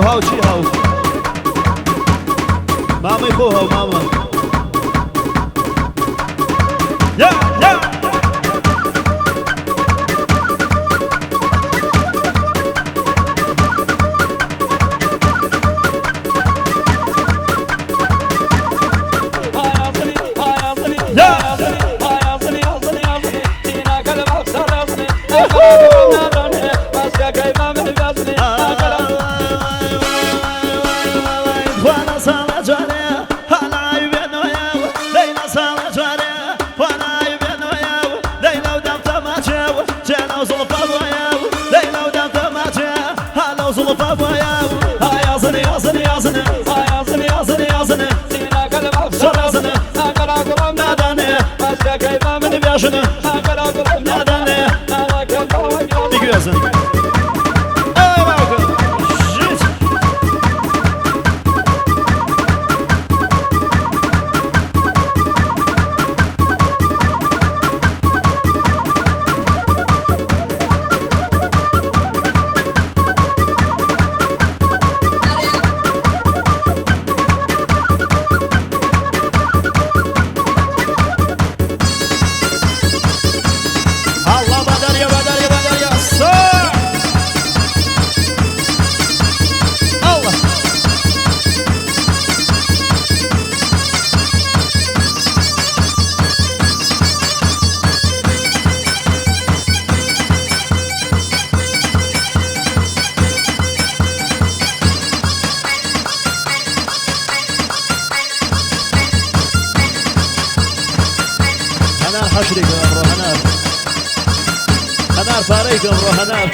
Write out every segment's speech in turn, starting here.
هاو چی هاو مامی خو هاو ماما یا حشرك امرو هنار هنار فاريك امرو هنار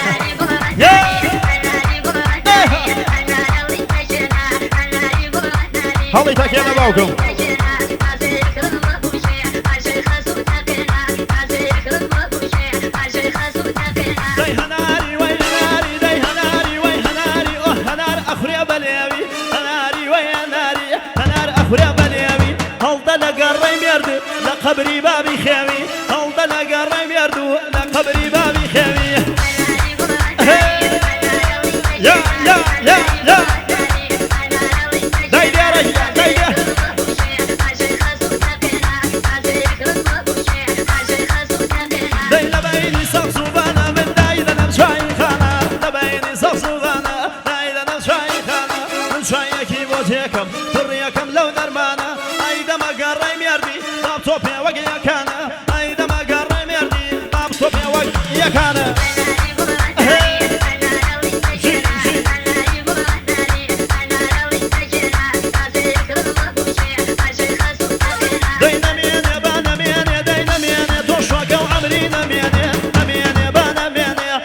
هالي تاكي انا باوكم دي هناري وي هناري دي هناري وي هناري اوه هنار اخري بليوي هناري وي هناري هنار اخري بليوي هالدا لقري ميردو لقبري بابي خيوي هالدا لقري ميردو لقبري بابي خيوي يا يا يا يا داي يا ري داي داي لبيني صفصوفانا من داي لنا مشاي خانا لبيني صفصوفانا داي لنا مشاي خانا من شاي كيبوتيكم تريكم لو درمانا ايدا ما قري ميردي باب توبيا وقيا كان ايدا ما قري ميردي باب توبيا وقيا كان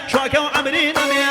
شوكة وعمري نميني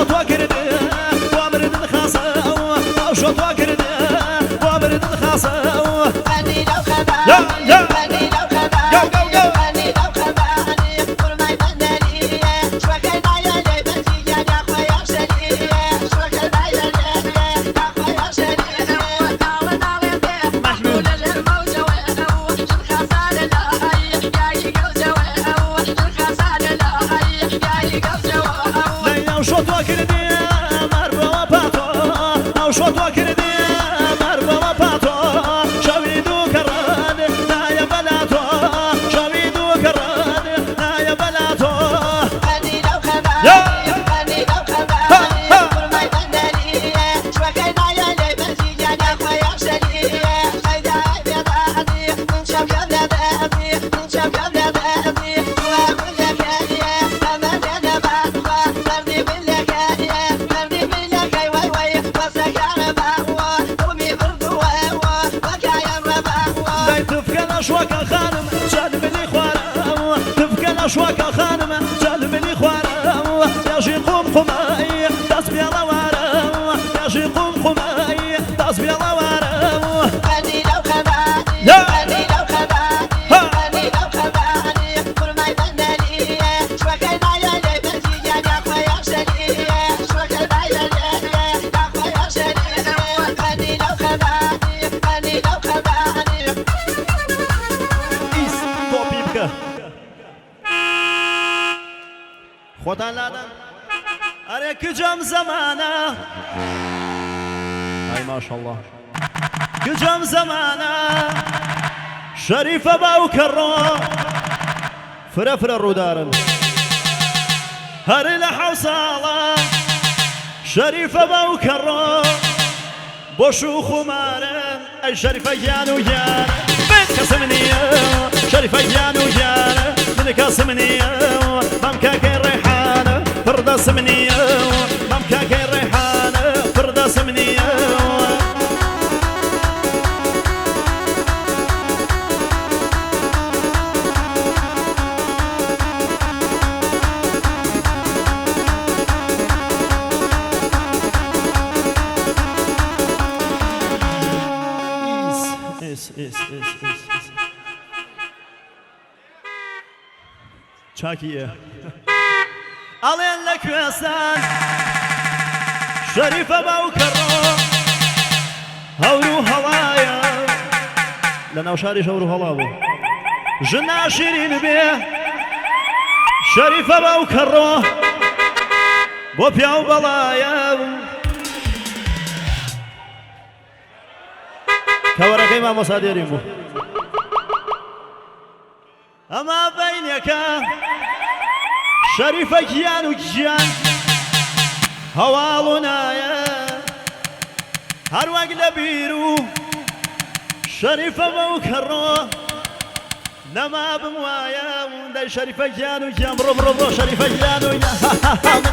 شوط وكرد وامرد خاصة او شوط وكرد وامرد خاصة أني لو خذا يا أني لو خذا أني لو خذا كل ما يبناني شوكنا يا لبتي يا خويا شري شوكنا يا لبتي يا خويا شري محمود الموجة الخسارة لا جاي جوزة الخسارة لا جاي جوزة لا شوط وكرد مربى وباطو او شوط وكرد مربى وباطو شويدو كران لا يا بلاتو شويدو كران لا يا بلاتو أني لو خذا أني لو خذا كل ما يبناني شوكنا يا لبتي يا خويا شري خيدا بيضاني من شاف يا بلادي من شاف يا بلادي وأقول لك يا أنا أنا بابا فردي بالك يا فردي بالك واي واي وصلك يا ربا قومي بردو وكايا ربا لا تفكر اشواك الخانم جالب لي خوارم تفكر اشواك الخانم جالب لي خوارم يا شي قوم قماي تصبي على وارم يا شي قوم قماي تصبي على وارم أني لو خذا أني لو خذا أني لو خذا كل ما يبناني شوكنا يا لبتي يا خويا شري شوكنا يا لبتي يا خويا شري أني لو خذا أني لو خذا إيس توبيبك خدان لادن أريك جم زمانه أي ما شاء الله كجم زمانه شريف باو كرو فرفر الرودارن هر لحوصالة شريف باو كرو بوشو خمارن أي شريف يانو يان من كسمنية شريف يانو يان من كسمنية ممكاك الريحانة فرد سمنية ممكاك الريحانة فرد سمنية Çakiye Alın lek vesan Şerife bavkaro Havru havaya Lana وشاري شورو هلابو جنا شيرين بيه شريفة بوكرو بوبياو بلايا كورا كيما مصادرين بو أما بينك شريفة كيان وكيان هوالنا يا هرواق لبيرو شريفة بوكرو نما بموايا وداي شريفة كيان وكيان برو برو برو شريفة كيان وكيان